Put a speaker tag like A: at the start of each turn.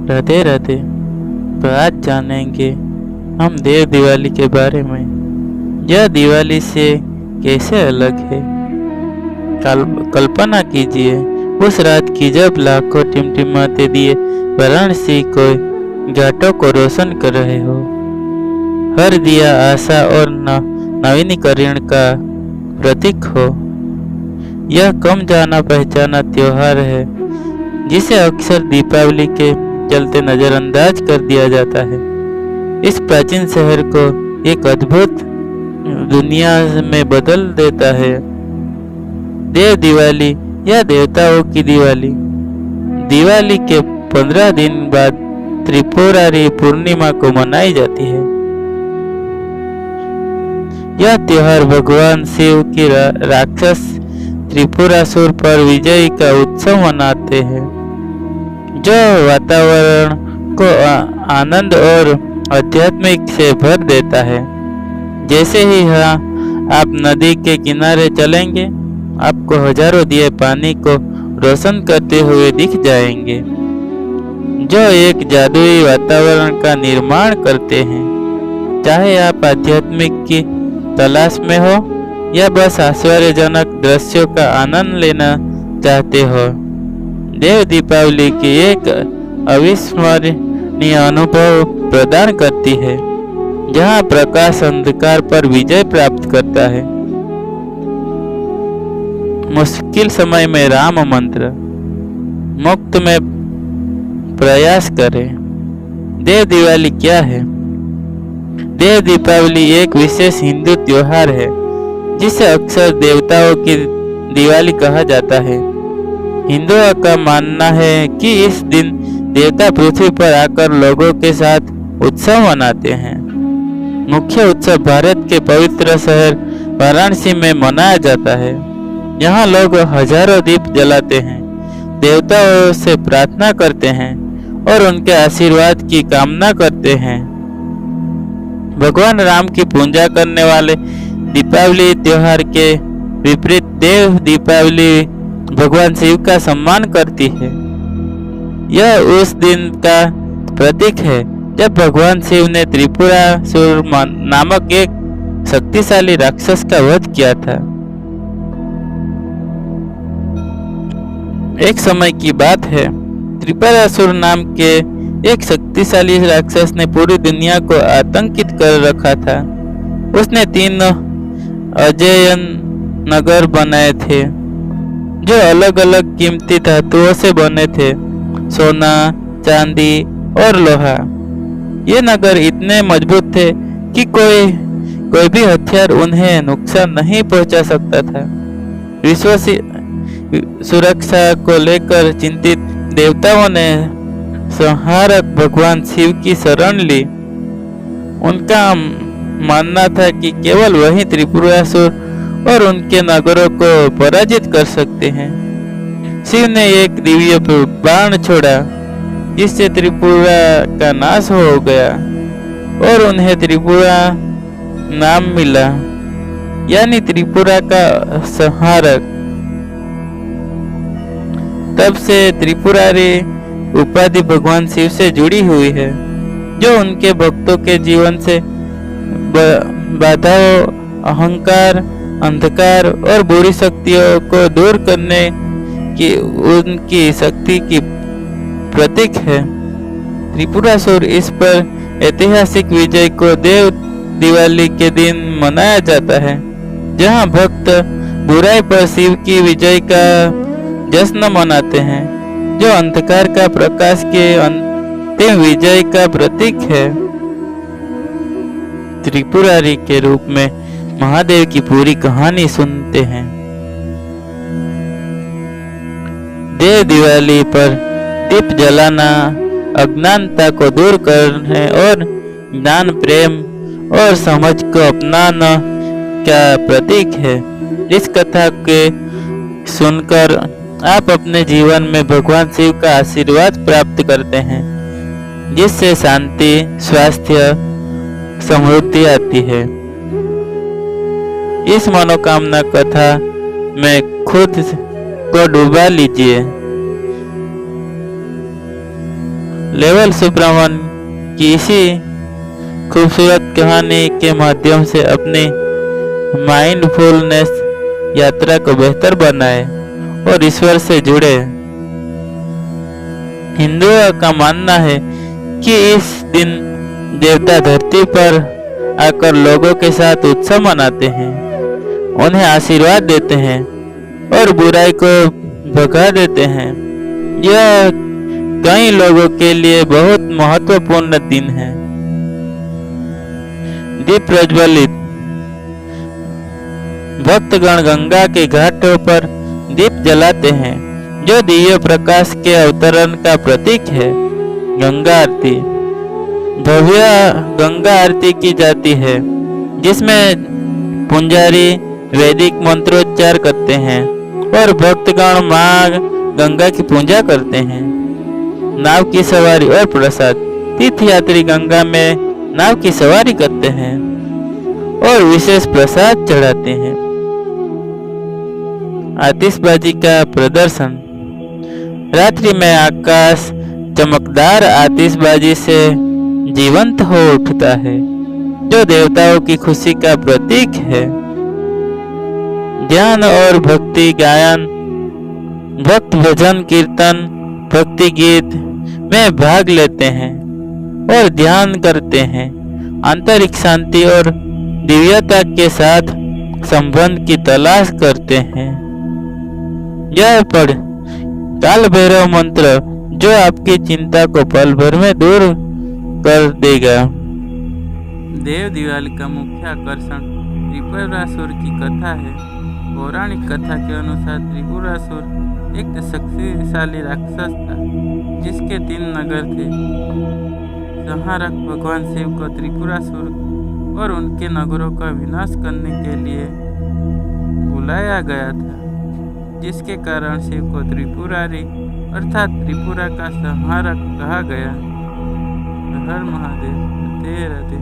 A: राधे राधे। तो आज जानेंगे हम देव दिवाली के बारे में। यह दिवाली से कैसे अलग है। कल्पना कीजिए उस रात की जब लाखों टिमटिमाते दिए वाराणसी को घाटों को रोशन कर रहे हो। हर दिया आशा और नवीनीकरण का प्रतीक हो। यह कम जाना पहचाना त्योहार है जिसे अक्सर दीपावली के चलते नजरअंदाज कर दिया जाता है। इस प्राचीन शहर को एक अद्भुत दुनिया में बदल देता है। देव दिवाली या देवताओं की दिवाली। दिवाली के 15 दिन बाद त्रिपुरारी पूर्णिमा को मनाई जाती है। यह त्योहार भगवान शिव की राक्षस त्रिपुरासुर पर विजय का उत्सव मनाते हैं, जो वातावरण को आनंद और आध्यात्मिक से भर देता है। जैसे ही आप नदी के किनारे चलेंगे, आपको हजारों दिए पानी को रोशन करते हुए दिख जाएंगे, जो एक जादुई वातावरण का निर्माण करते हैं। चाहे आप आध्यात्मिक की तलाश में हो या बस आश्चर्यजनक दृश्यों का आनंद लेना चाहते हो, देव दीपावली की एक अविस्मरणीय अनुभव प्रदान करती है, जहां प्रकाश अंधकार पर विजय प्राप्त करता है। मुश्किल समय में राम मंत्र मुक्त में प्रयास करें। देव दिवाली क्या है। देव दीपावली एक विशेष हिंदू त्योहार है जिसे अक्सर देवताओं की दिवाली कहा जाता है। हिंदुओं का मानना है कि इस दिन देवता पृथ्वी पर आकर लोगों के साथ उत्सव मनाते हैं। मुख्य उत्सव भारत के पवित्र शहर वाराणसी में मनाया जाता है। यहाँ लोग हजारों दीप जलाते हैं, देवताओं से प्रार्थना करते हैं और उनके आशीर्वाद की कामना करते हैं। भगवान राम की पूजा करने वाले दीपावली त्योहार के विपरीत देव दीपावली भगवान शिव का सम्मान करती है। यह उस दिन का प्रतीक है जब भगवान शिव ने त्रिपुरासुर नामक एक शक्तिशाली राक्षस का वध किया था। एक समय की बात है, त्रिपुरासुर नाम के एक शक्तिशाली राक्षस ने पूरी दुनिया को आतंकित कर रखा था। उसने 3 अजयन नगर बनाए थे जो अलग अलग कीमती धातुओं से बने थे, सोना, चांदी और लोहा। ये नगर इतने मजबूत थे कि कोई भी हथियार उन्हें नुकसान नहीं पहुंचा सकता था। विश्व सुरक्षा को लेकर चिंतित देवताओं ने संहारक भगवान शिव की शरण ली। उनका मानना था कि केवल वही त्रिपुरासुर और उनके नगरों को पराजित कर सकते हैं। शिव ने एक दिव्य बाण छोड़ा जिससे त्रिपुरा का नाश हो गया और उन्हें त्रिपुरा नाम मिला, यानी त्रिपुरा का संहारक। तब से त्रिपुरारी उपाधि भगवान शिव से जुड़ी हुई है, जो उनके भक्तों के जीवन से बाधाओं, अहंकार, अंधकार और बुरी शक्तियों को दूर करने की उनकी शक्ति की प्रतीक है। त्रिपुरासुर इस पर ऐतिहासिक विजय को देव दिवाली के दिन मनाया जाता है, जहां भक्त बुराई पर शिव की विजय का जश्न मनाते हैं, जो अंधकार का प्रकाश के अंतिम विजय का प्रतीक है। त्रिपुरारी के रूप में महादेव की पूरी कहानी सुनते हैं। देव दिवाली पर दीप जलाना अज्ञानता को दूर करने और ज्ञान, प्रेम और समझ को अपनाना का प्रतीक है। इस कथा के सुनकर आप अपने जीवन में भगवान शिव का आशीर्वाद प्राप्त करते हैं, जिससे शांति, स्वास्थ्य, समृद्धि आती है। इस मनोकामना कथा में खुद को डुबा लीजिए लेवल सुब्रमण्यम की इसी खूबसूरत कहानी के माध्यम से अपनी माइंडफुलनेस यात्रा को बेहतर बनाए और ईश्वर से जुड़े। हिंदुओं का मानना है कि इस दिन देवता धरती पर आकर लोगों के साथ उत्सव मनाते हैं, उन्हें आशीर्वाद देते हैं और बुराई को भगा देते हैं। यह कई लोगों के लिए बहुत महत्वपूर्ण दिन है। दीप प्रज्वलित। भक्तगण गंगा के घाटों पर दीप जलाते हैं, जो दिव्य प्रकाश के अवतरण का प्रतीक है। गंगा आरती। भव्य गंगा आरती की जाती है, जिसमें पुजारी वैदिक मंत्रोच्चार करते हैं और भक्तगण मां गंगा की पूजा करते हैं। नाव की सवारी और प्रसाद। तीर्थयात्री गंगा में नाव की सवारी करते हैं और विशेष प्रसाद चढ़ाते हैं। आतिशबाजी का प्रदर्शन। रात्रि में आकाश चमकदार आतिशबाजी से जीवंत हो उठता है, जो देवताओं की खुशी का प्रतीक है। ध्यान और भक्ति गायन। भक्त भजन कीर्तन भक्ति गीत में भाग लेते हैं और ध्यान करते हैं, आंतरिक शांति और दिव्यता के साथ संबंध की तलाश करते हैं। यह पढ़ काल भैरव मंत्र, जो आपकी चिंता को पल भर में दूर कर देगा। देव दिवाली का मुख्य आकर्षण त्रिपुरासुर की कथा है। पौराणिक कथा के अनुसार त्रिपुरासुर एक शक्तिशाली राक्षस था, जिसके 3 नगर थे। संहारक भगवान शिव को त्रिपुरासुर और उनके नगरों का विनाश करने के लिए बुलाया गया था, जिसके कारण शिव को त्रिपुरारी अर्थात त्रिपुरा का संहारक कहा गया। हर महादेव, राधे राधे।